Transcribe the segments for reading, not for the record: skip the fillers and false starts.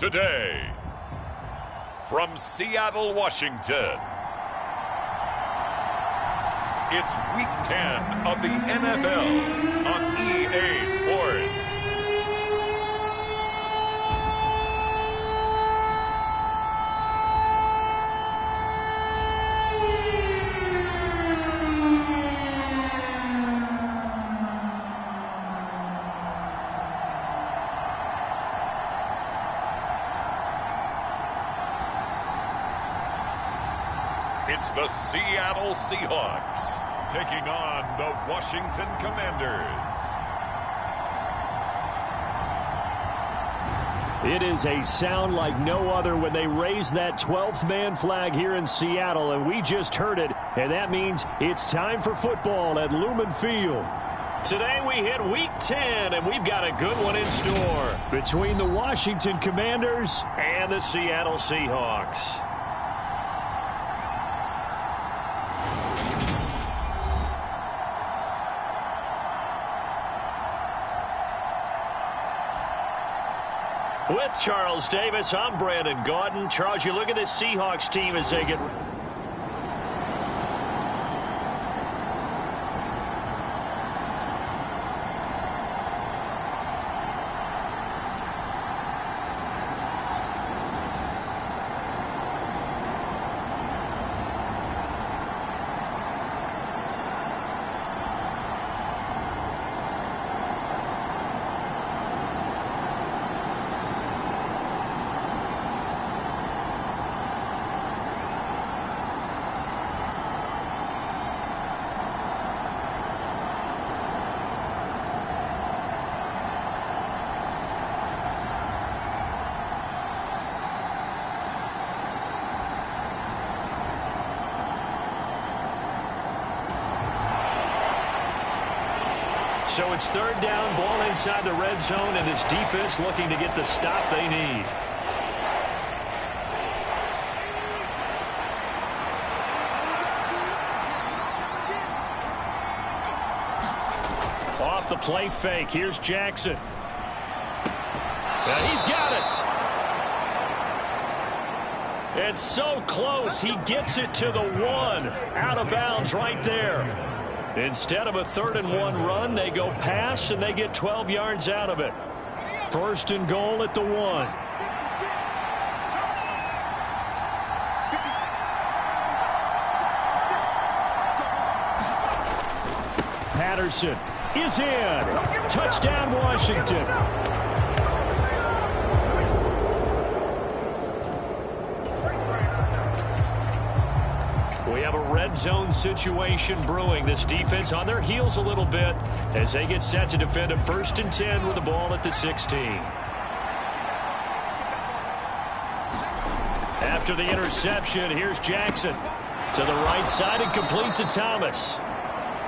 Today, from Seattle, Washington, it's Week 10 of the NFL on EA Sports. It's the Seattle Seahawks taking on the Washington Commanders. It is a sound like no other when they raise that 12th man flag here in Seattle, and we just heard it, and that means it's time for football at Lumen Field. Today we hit Week 10, and we've got a good one in store between the Washington Commanders and the Seattle Seahawks. With Charles Davis, I'm Brandon Gaudin. Charles, you look at this Seahawks team as they get... So it's third down, ball inside the red zone, and this defense looking to get the stop they need. Off the play fake, here's Jackson. And he's got it. It's so close, he gets it to the 1. Out of bounds right there. Instead of a 3rd-and-1 run, they go pass, and they get 12 yards out of it. 1st and goal at the 1. Patterson is in. Touchdown, Washington. We have a red zone situation brewing. This defense on their heels a little bit as they get set to defend a 1st and 10 with the ball at the 16. After the interception, here's Jackson to the right side and complete to Thomas.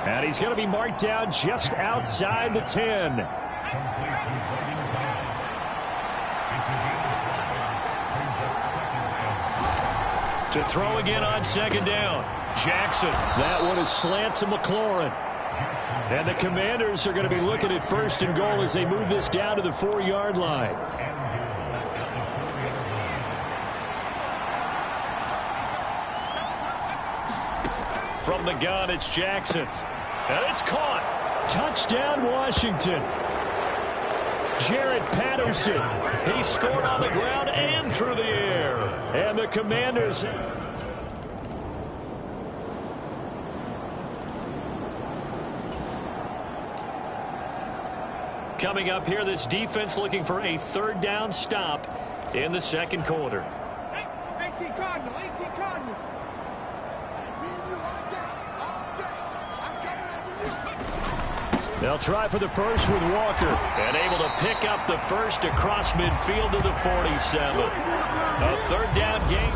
And he's going to be marked down just outside the 10. To throw again on 2nd down. Jackson. That one is slant to McLaurin. And the Commanders are going to be looking at 1st and goal as they move this down to the 4-yard line. From the gun, it's Jackson. And it's caught. Touchdown, Washington. Jared Patterson. He scored on the ground and through the air. And the Commanders... Coming up here, this defense looking for a 3rd down stop in the 2nd quarter. 18 Cardinal, 18 Cardinal. They'll try for the first with Walker. And able to pick up the first across midfield to the 47. A 3rd down game.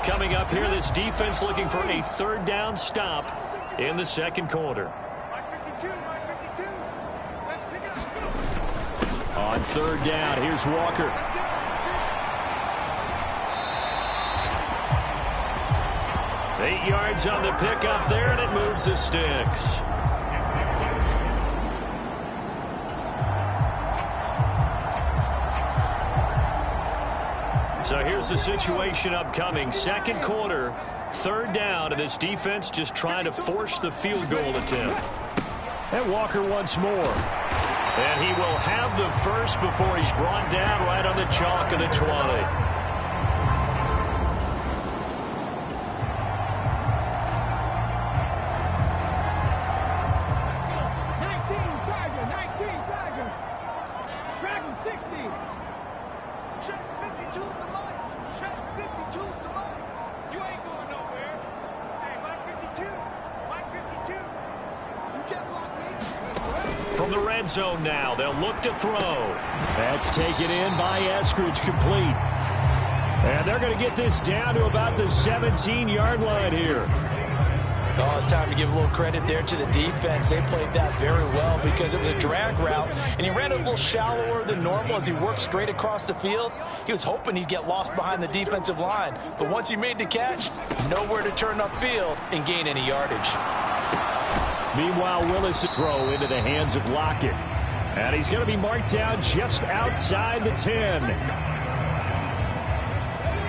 Coming up here, this defense looking for a 3rd down stop in the 2nd quarter. On 3rd down, here's Walker. Eight yards on the pickup there, and it moves the sticks. So here's the situation upcoming. Second quarter, third down, and this defense just trying to force the field goal attempt. And Walker once more. And he will have the first before he's brought down right on the chalk of the 20. From the red zone now, they'll look to throw. That's taken in by Eskridge, complete. And they're going to get this down to about the 17-yard line here. Oh, it's time to give a little credit there to the defense. They played that very well because it was a drag route, and he ran it a little shallower than normal as he worked straight across the field. He was hoping he'd get lost behind the defensive line, but once he made the catch, nowhere to turn upfield and gain any yardage. Meanwhile, Willis' throw into the hands of Lockett. And he's going to be marked down just outside the 10.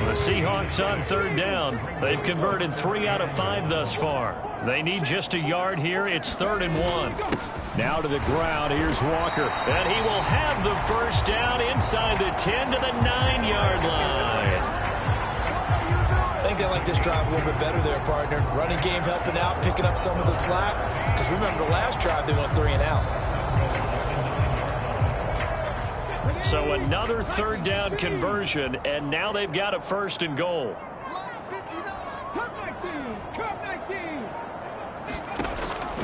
The Seahawks on third down. They've converted 3 out of 5 thus far. They need just a yard here. It's 3rd and 1. Now to the ground. Here's Walker. And he will have the first down inside the 10 to the 9-yard line. I think they like this drive a little bit better there, partner. Running game helping out, picking up some of the slack. Because remember, the last drive they went 3 and out. So another third down conversion, and now they've got a 1st and goal.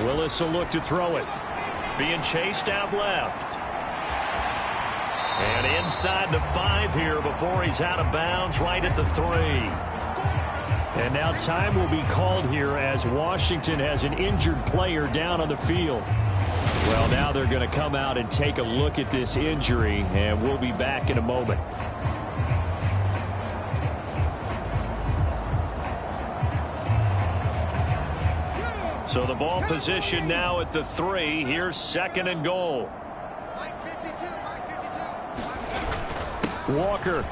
Willis will look to throw it. Being chased out left. And inside the 5 here before he's out of bounds right at the 3. And now time will be called here as Washington has an injured player down on the field. Well, now they're going to come out and take a look at this injury, and we'll be back in a moment. So the ball position now at the 3. Here's 2nd and goal. Walker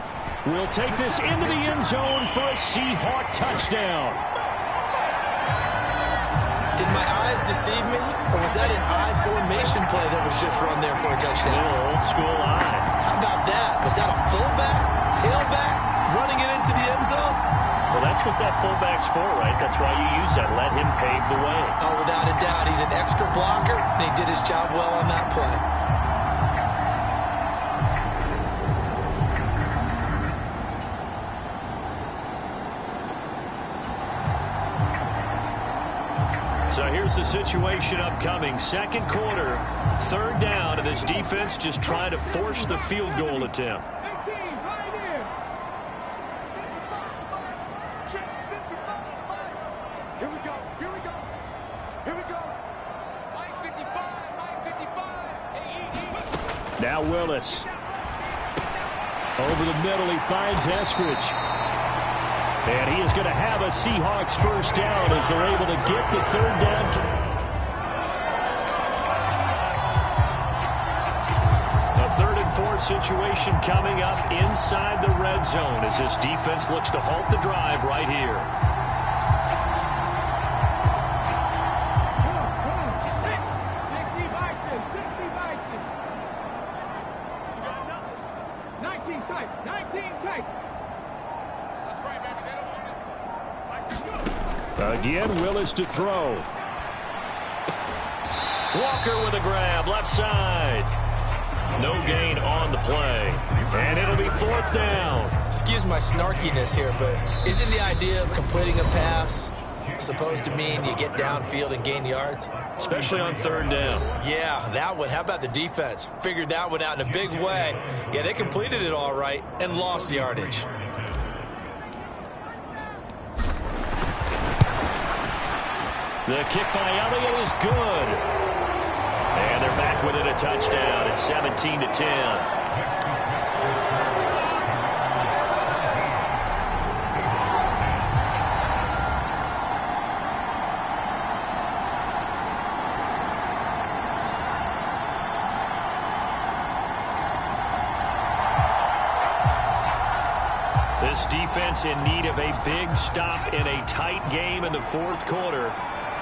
will take this into the end zone for a Seahawk touchdown. Did my eyes deceive me, or was that an eye formation play that was just run there for a touchdown? A little old school eye. How about that? Was that a fullback, tailback, running it into the end zone? Well, that's what that fullback's for, right? That's why you use that. Let him pave the way. Oh, without a doubt. He's an extra blocker, and he did his job well on that play. So here's the situation upcoming. Second quarter, third down, and this defense just trying to force the field goal attempt. Now Willis. Over the middle, he finds Eskridge. And he is going to have a Seahawks first down as they're able to get the third down. A 3rd and 4 situation coming up inside the red zone as this defense looks to halt the drive right here. Again, Willis to throw. Walker with a grab, left side. No gain on the play. And it'll be 4th down. Excuse my snarkiness here, but isn't the idea of completing a pass supposed to mean you get downfield and gain yards? Especially on 3rd down. Yeah, that one. How about the defense? Figured that one out in a big way. Yeah, they completed it all right and lost yardage. The kick by Elliott is good. And they're back within a touchdown at 17-10. This defense in need of a big stop in a tight game in the fourth quarter.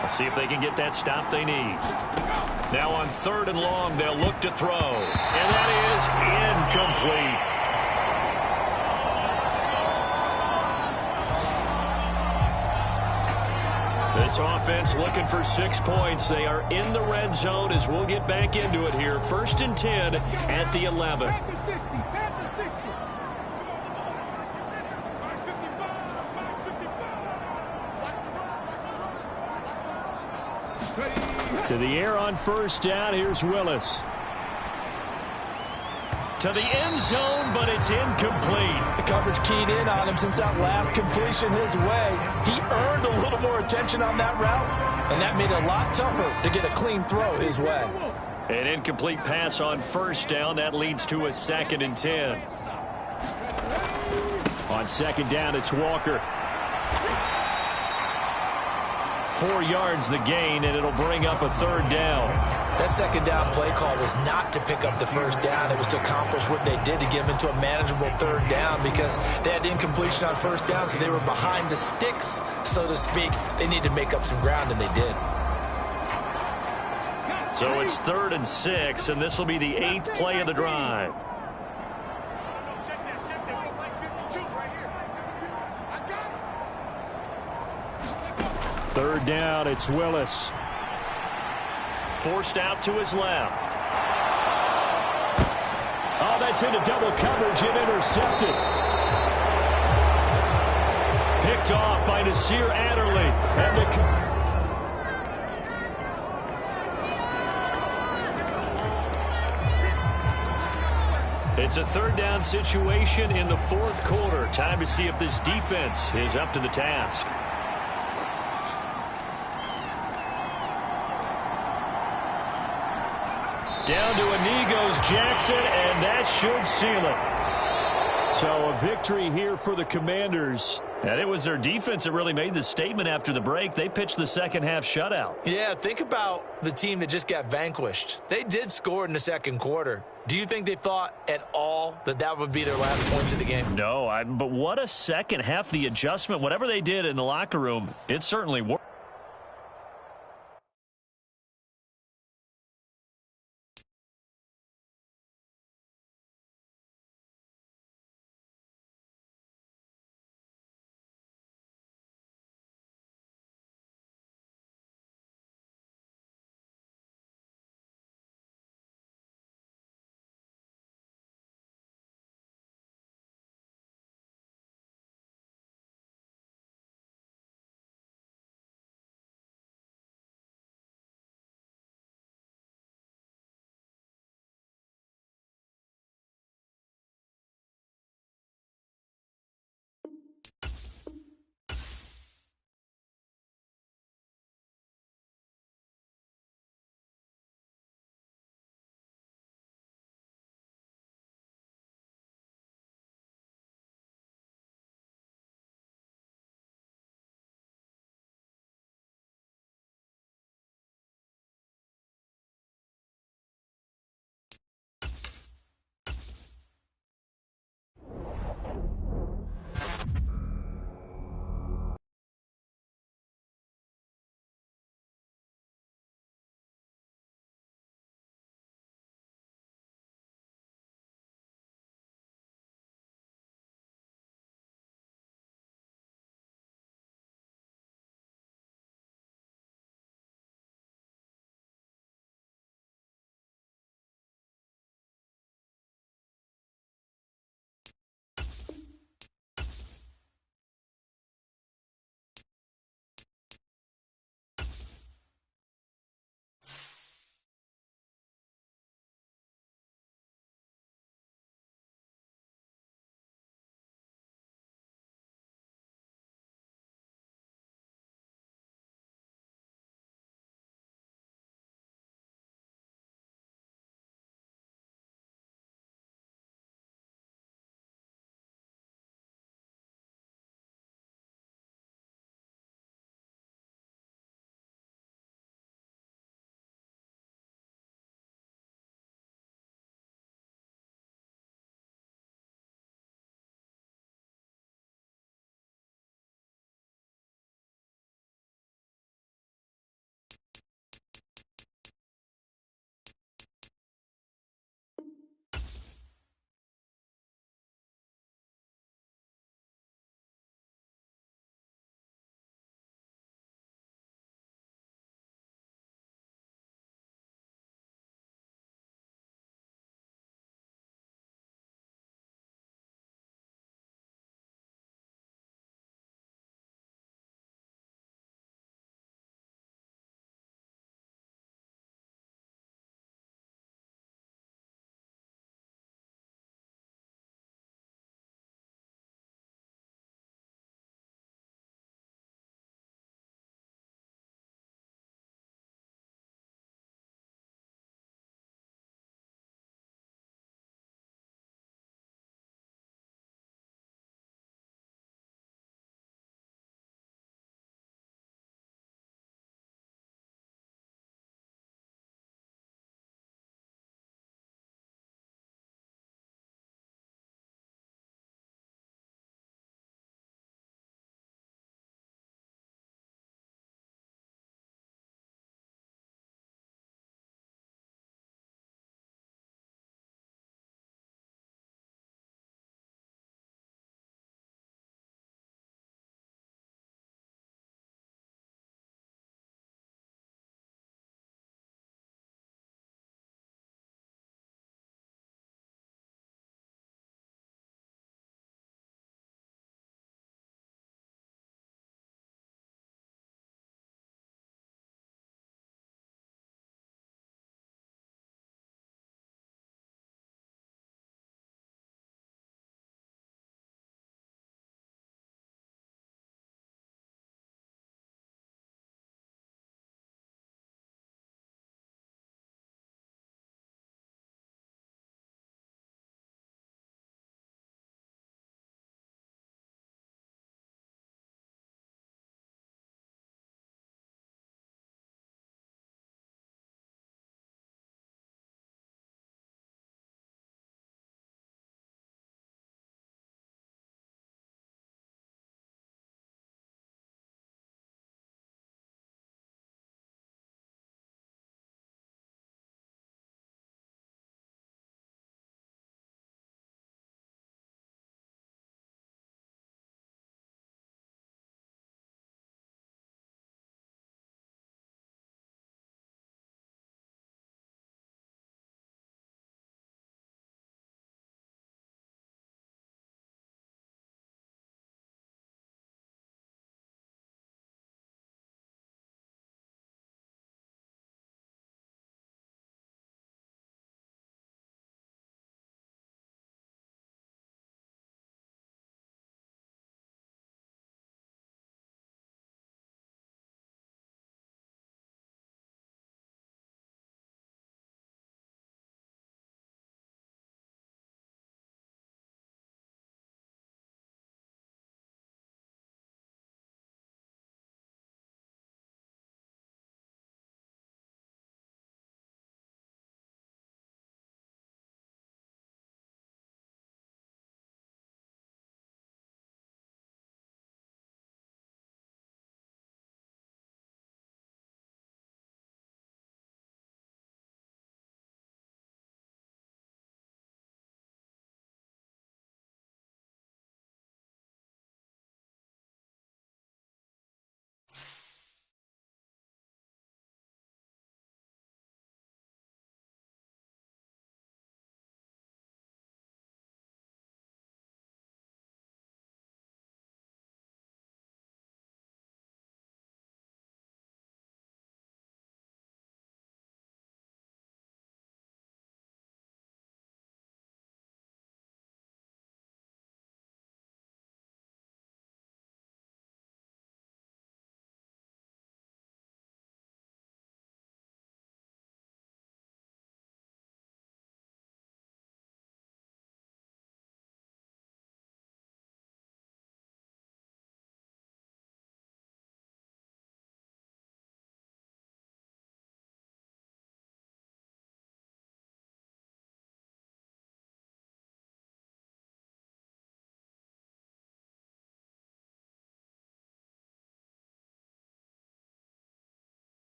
Let's see if they can get that stop they need. Now on 3rd and long, they'll look to throw. And that is incomplete. This offense looking for 6 points. They are in the red zone as we'll get back into it here. 1st and 10 at the 11. To the air on 1st down. Here's Willis. To the end zone, but it's incomplete. The coverage keyed in on him since that last completion his way. He earned a little more attention on that route, and that made it a lot tougher to get a clean throw his way. An incomplete pass on 1st down. That leads to a 2nd and 10. On 2nd down, it's Walker. 4 yards the gain, and it'll bring up a 3rd down. That 2nd down play call was not to pick up the 1st down. It was to accomplish what they did to get them into a manageable 3rd down because they had incompletion on 1st down, so they were behind the sticks, so to speak. They needed to make up some ground, and they did. So it's 3rd and 6, and this will be the 8th play of the drive. Third down, it's Willis. Forced out to his left. Oh, that's into double coverage and intercepted. Picked off by Nasir Adderley. And it's a 3rd down situation in the 4th quarter. Time to see if this defense is up to the task. Down to a knee goes Jackson, and that should seal it. So a victory here for the Commanders. And it was their defense that really made the statement after the break. They pitched the second half shutout. Yeah, think about the team that just got vanquished. They did score in the 2nd quarter. Do you think they thought at all that that would be their last points of the game? No, but what a second half. The adjustment, whatever they did in the locker room, it certainly worked.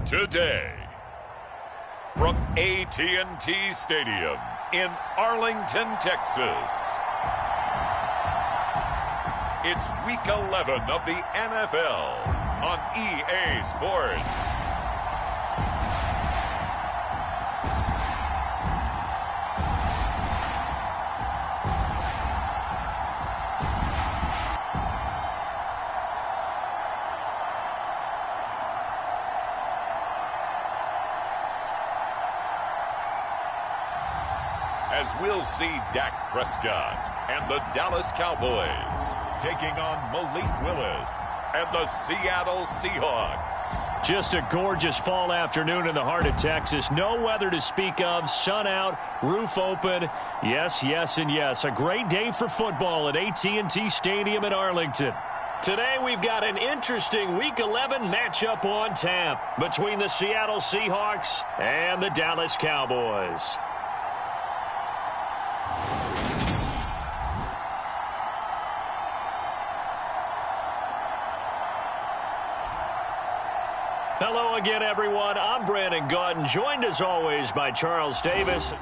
Today, from AT&T Stadium in Arlington, Texas, it's Week 11 of the NFL on EA Sports. As we'll see Dak Prescott and the Dallas Cowboys taking on Malik Willis and the Seattle Seahawks. Just a gorgeous fall afternoon in the heart of Texas. No weather to speak of. Sun out, roof open. Yes, yes, and yes. A great day for football at AT&T Stadium in Arlington. Today we've got an interesting Week 11 matchup on tap between the Seattle Seahawks and the Dallas Cowboys. Hello again, everyone. I'm Brandon Gaudin, joined as always by Charles Davis.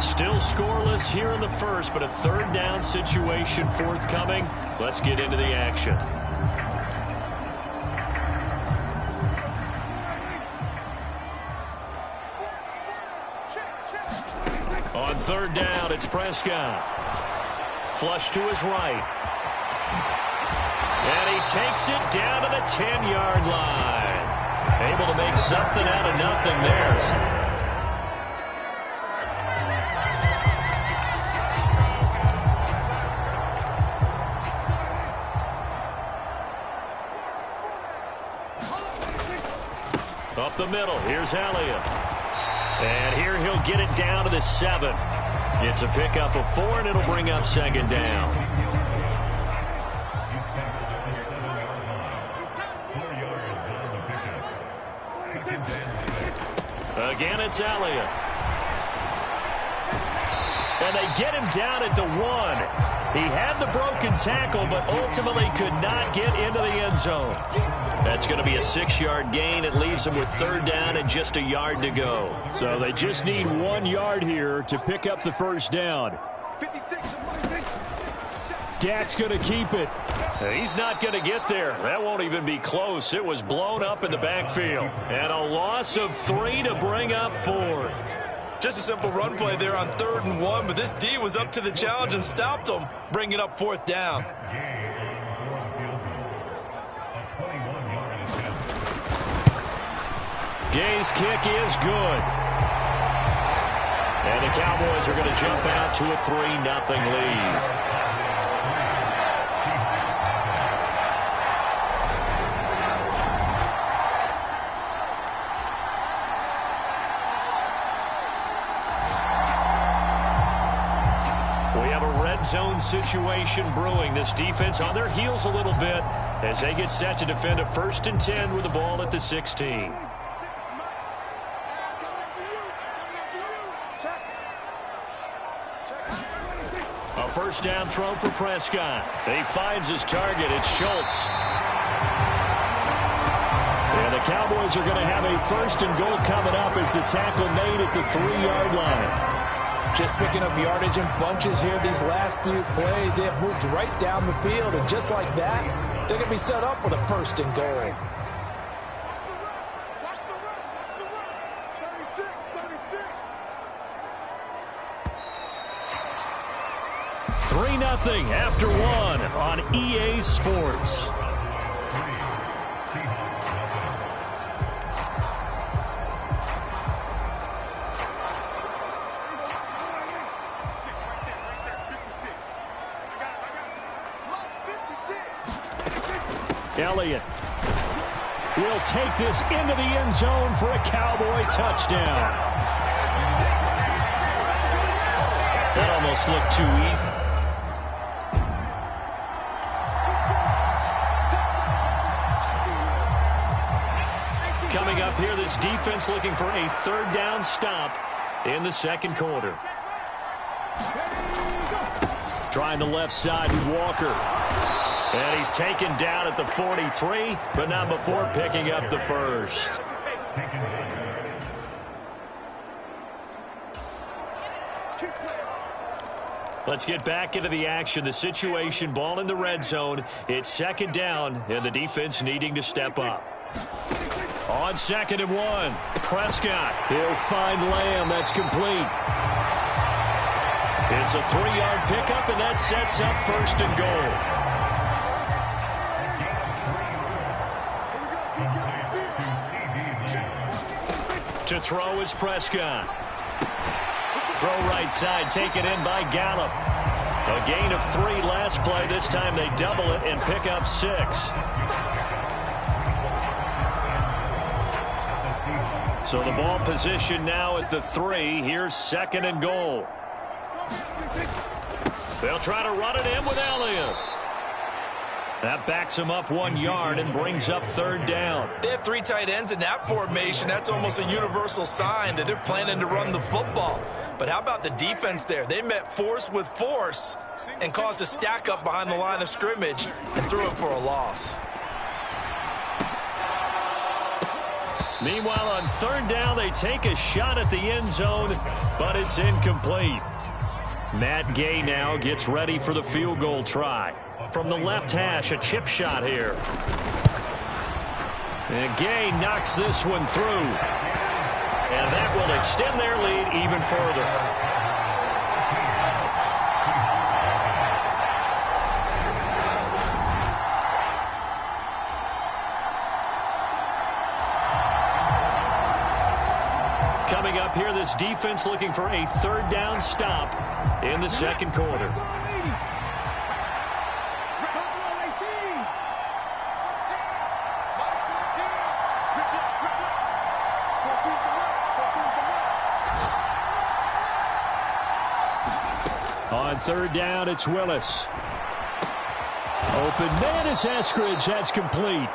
Still scoreless here in the first, but a third down situation forthcoming. Let's get into the action. On third down, it's Prescott. Flush to his right. And he takes it down to the 10-yard line. Able to make something out of nothing there. Up the middle, here's Elliott. And here he'll get it down to the 7. It's a pickup of 4, and it'll bring up second down. Again, it's Elliott. And they get him down at the 1. He had the broken tackle, but ultimately could not get into the end zone. That's going to be a 6-yard gain. It leaves them with third down and just a yard to go. So they just need 1 yard here to pick up the first down. Dak's going to keep it. He's not going to get there. That won't even be close. It was blown up in the backfield. And a loss of 3 to bring up 4. Just a simple run play there on 3rd and 1, but this D was up to the challenge and stopped him, bringing up 4th down. Gay's kick is good. And the Cowboys are going to jump out to a 3-0 lead. Zone situation brewing. This defense on their heels a little bit as they get set to defend a 1st and 10 with the ball at the 16. A first down throw for Prescott. He finds his target. It's Schultz. And the Cowboys are going to have a 1st and goal coming up as the tackle made at the 3-yard line. Just picking up yardage in bunches here these last few plays. They have moved right down the field, and just like that, they're going to be set up with a 1st and goal. Nothing after 1 on EA Sports. Elliott will take this into the end zone for a Cowboy touchdown. That almost looked too easy. Coming up here, this defense looking for a 3rd down stop in the 2nd quarter. Trying the left side with Walker. And he's taken down at the 43, but not before picking up the 1st. Let's get back into the action. The situation, ball in the red zone. It's 2nd down, and the defense needing to step up. On 2nd and 1, Prescott. He'll find Lamb. That's complete. It's a 3-yard pickup, and that sets up 1st and goal. To throw is Prescott. Throw right side, taken in by Gallup. A gain of 3 last play. This time they double it and pick up 6. So the ball position now at the 3. Here's 2nd and goal. They'll try to run it in with Elliott. That backs him up 1 yard and brings up 3rd down. They have 3 tight ends in that formation. That's almost a universal sign that they're planning to run the football. But how about the defense there? They met force with force and caused a stack up behind the line of scrimmage and threw it for a loss. Meanwhile, on 3rd down, they take a shot at the end zone, but it's incomplete. Matt Gay now gets ready for the field goal try. From the left hash, a chip shot here. And Gay knocks this one through. And that will extend their lead even further. up here, this defense looking for a third down stop in the second quarter. On third down, it's Willis. Open man is Eskridge. That's complete.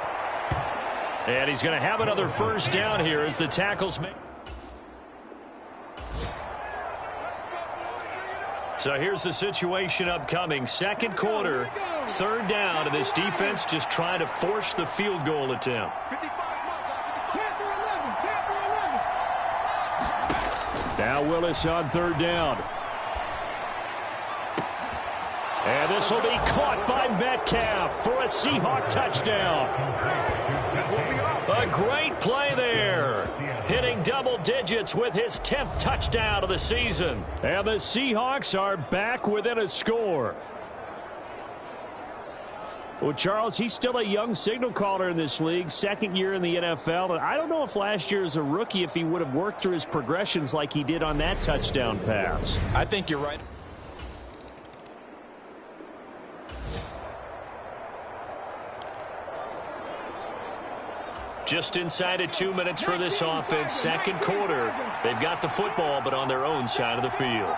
And he's going to have another first down here as the tackles make. So here's the situation upcoming. Second quarter, third down, and this defense just trying to force the field goal attempt. Now Willis on third down. And this will be caught by Metcalf for a Seahawk touchdown. A great play there. Hitting double digits with his 10th touchdown of the season. And the Seahawks are back within a score. Well, Charles, he's still a young signal caller in this league, second year in the NFL. And I don't know if last year as a rookie, if he would have worked through his progressions like he did on that touchdown pass. I think you're right. Just inside of 2 minutes for this offense. Second quarter. They've got the football, but on their own side of the field.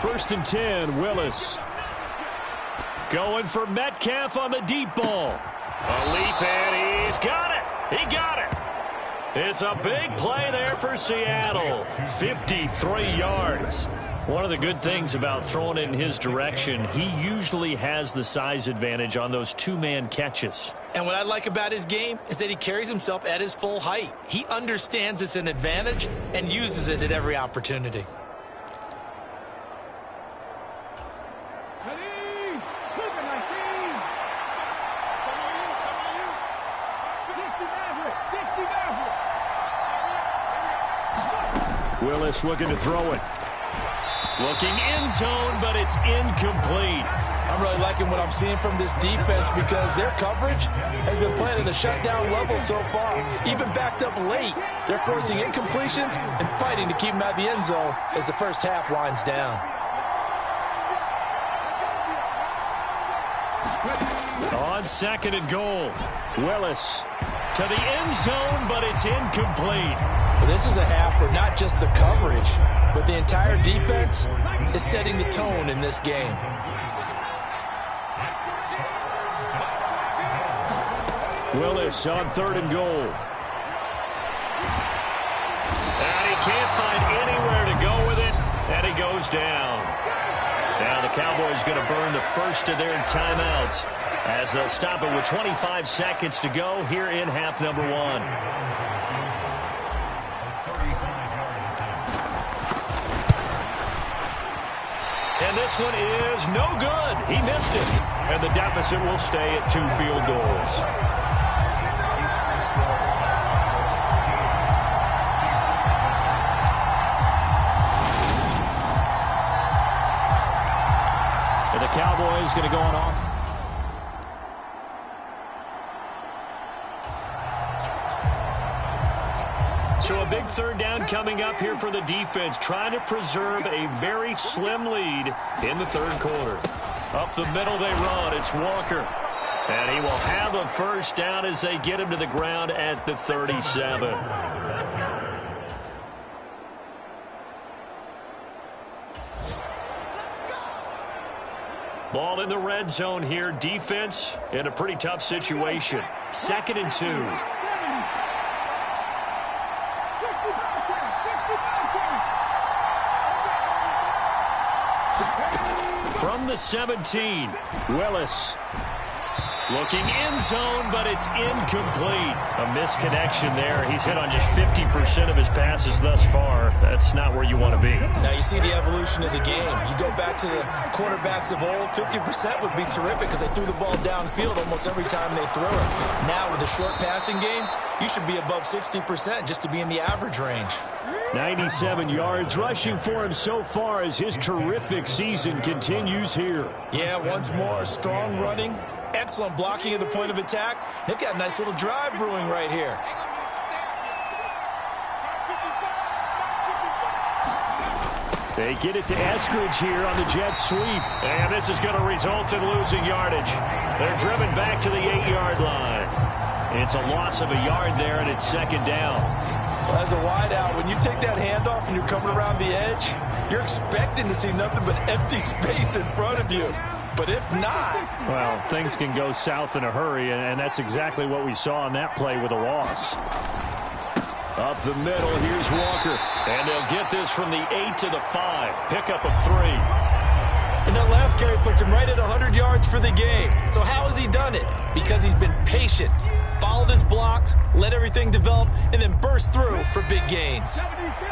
First and 10, Willis. Going for Metcalf on the deep ball. A leap, and he's got it. He got it. It's a big play there for Seattle. 53 yards. One of the good things about throwing it in his direction, he usually has the size advantage on those two-man catches. And what I like about his game is that he carries himself at his full height. He understands it's an advantage and uses it at every opportunity. Willis looking to throw it. Looking end zone, but it's incomplete. I'm really liking what I'm seeing from this defense because their coverage has been playing at a shutdown level so far. Even backed up late, they're forcing incompletions and fighting to keep them out of the end zone as the first half winds down. On second and goal, Willis to the end zone, but it's incomplete. Well, this is a half where not just the coverage, but the entire defense is setting the tone in this game. Willis on third and goal. And he can't find anywhere to go with it, and he goes down. Now the Cowboys going to burn the first of their timeouts as they'll stop it with 25 seconds to go here in half number one. And this one is no good. He missed it. And the deficit will stay at 2 field goals. And the Cowboys going to go on off. So a big third down coming up here for the defense, trying to preserve a very slim lead in the third quarter. Up the middle they run. It's Walker. And he will have a first down as they get him to the ground at the 37. Ball in the red zone here. Defense in a pretty tough situation. 2nd and 2. From the 17, Willis. Looking end zone, but it's incomplete. A misconnection there. He's hit on just 50% of his passes thus far. That's not where you want to be. Now you see the evolution of the game. You go back to the quarterbacks of old, 50% would be terrific because they threw the ball downfield almost every time they threw it. Now with a short passing game, you should be above 60% just to be in the average range. 97 yards rushing for him so far as his terrific season continues here. Yeah, once more, strong running Excellent blocking at the point of attack. They've got a nice little drive brewing right here. They get it to Eskridge here on the jet sweep. And this is going to result in losing yardage. They're driven back to the 8-yard line. It's a loss of a yard there, and it's second down. Well, as a wideout, when you take that handoff and you're coming around the edge, you're expecting to see nothing but empty space in front of you. But if not... Well, things can go south in a hurry, and that's exactly what we saw on that play with a loss. Up the middle, here's Walker. And they'll get this from the 8 to the 5. Pickup of 3. And that last carry puts him right at 100 yards for the game. So how has he done it? Because he's been patient, followed his blocks, let everything develop, and then burst through for big gains.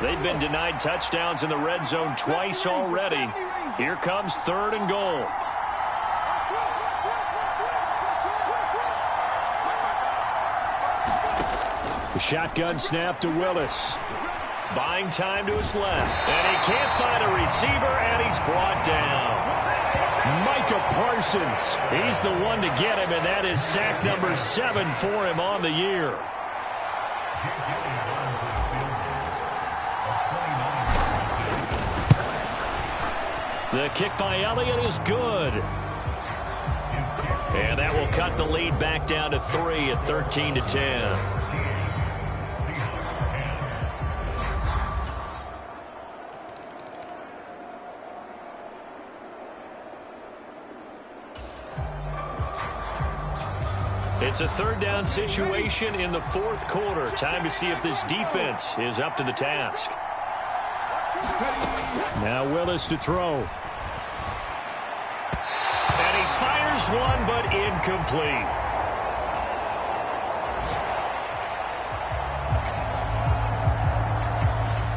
They've been denied touchdowns in the red zone twice already. Here comes 3rd and goal. The shotgun snap to Willis. Buying time to his left. And he can't find a receiver, and he's brought down. Micah Parsons. He's the one to get him, and that is sack number 7 for him on the year. The kick by Elliott is good. And that will cut the lead back down to 3 at 13-10. It's a 3rd down situation in the 4th quarter. Time to see if this defense is up to the task. Now Willis to throw. And he fires one, but incomplete.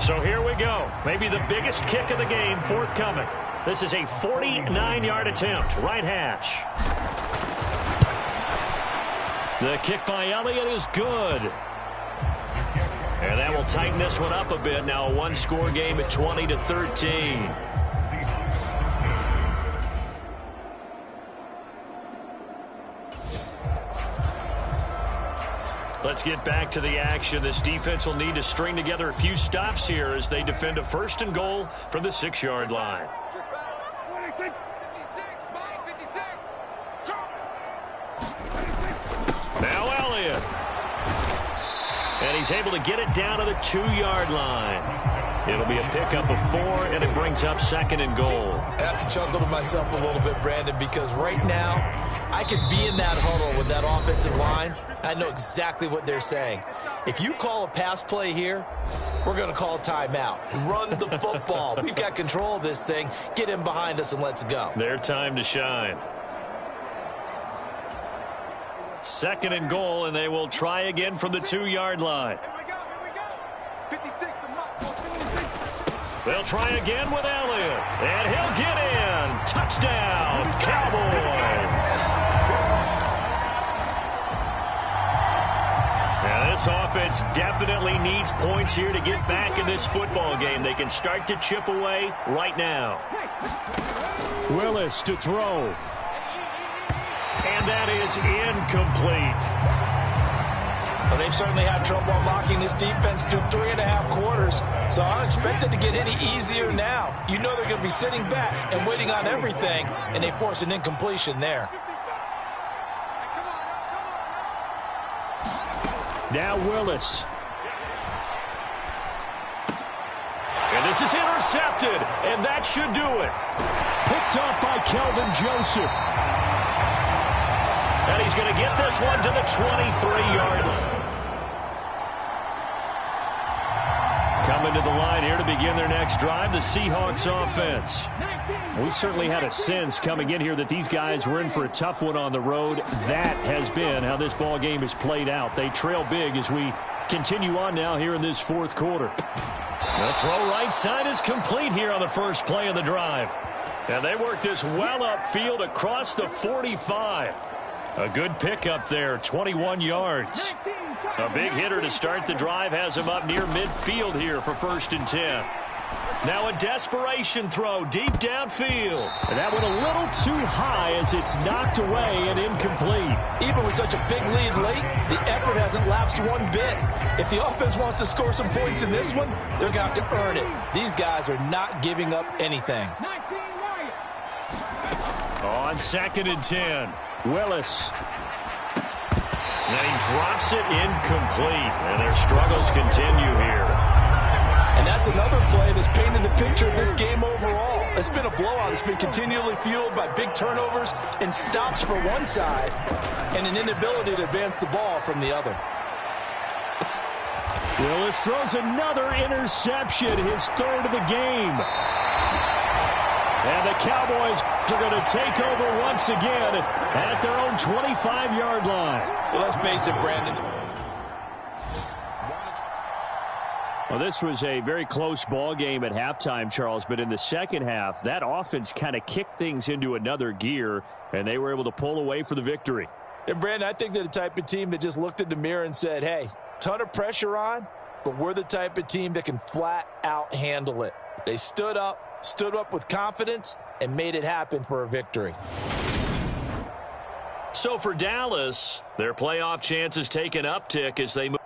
So here we go. Maybe the biggest kick of the game forthcoming. This is a 49-yard attempt. Right hash. The kick by Elliott is good. And that will tighten this one up a bit. Now a one-score game at 20-13. Let's get back to the action. This defense will need to string together a few stops here as they defend a 1st and goal from the 6-yard line. Now Elliott. And he's able to get it down to the 2-yard line. It'll be a pickup of 4, and it brings up 2nd and goal. I have to chuckle to myself a little bit, Brandon, because right now I could be in that huddle with that offensive line. I know exactly what they're saying. If you call a pass play here, we're going to call a timeout. Run the football. We've got control of this thing. Get in behind us and let's go. Their time to shine. 2nd and goal, and they will try again from the 2-yard line. They'll try again with Elliott, and he'll get in. Touchdown, Cowboys. Now this offense definitely needs points here to get back in this football game. They can start to chip away right now. Willis to throw. And that is incomplete. Well, they've certainly had trouble unlocking this defense through 3.5 quarters, so I don't expect it to get any easier now. You know they're going to be sitting back and waiting on everything, and they force an incompletion there. Now Willis. And this is intercepted, and that should do it. Picked off by Kelvin Joseph. And he's going to get this one to the 23-yard line. Coming to the line here to begin their next drive, the Seahawks offense. We certainly had a sense coming in here that these guys were in for a tough one on the road. That has been how this ball game has played out. They trail big as we continue on now here in this 4th quarter. The throw right side is complete here on the first play of the drive. And they work this well upfield across the 45. A good pickup there, 21 yards. A big hitter to start the drive has him up near midfield here for 1st and 10. Now a desperation throw deep downfield. And that went a little too high as it's knocked away and incomplete. Even with such a big lead late, the effort hasn't lapsed one bit. If the offense wants to score some points in this one, they're going to have to earn it. These guys are not giving up anything. On 2nd and 10, Willis. And he drops it incomplete. And their struggles continue here. And that's another play that's painted the picture of this game overall. It's been a blowout. It's been continually fueled by big turnovers and stops for one side and an inability to advance the ball from the other. Willis throws another interception, his 3rd of the game. And the Cowboys are going to take over once again at their own 25-yard line. Well, let's face it, Brandon. Well, this was a very close ball game at halftime, Charles, but in the second half, that offense kind of kicked things into another gear, and they were able to pull away for the victory. And, Brandon, I think they're the type of team that just looked in the mirror and said, hey, ton of pressure on, but we're the type of team that can flat out handle it. They stood up with confidence, and made it happen for a victory. So for Dallas, their playoff chances take an uptick as they move.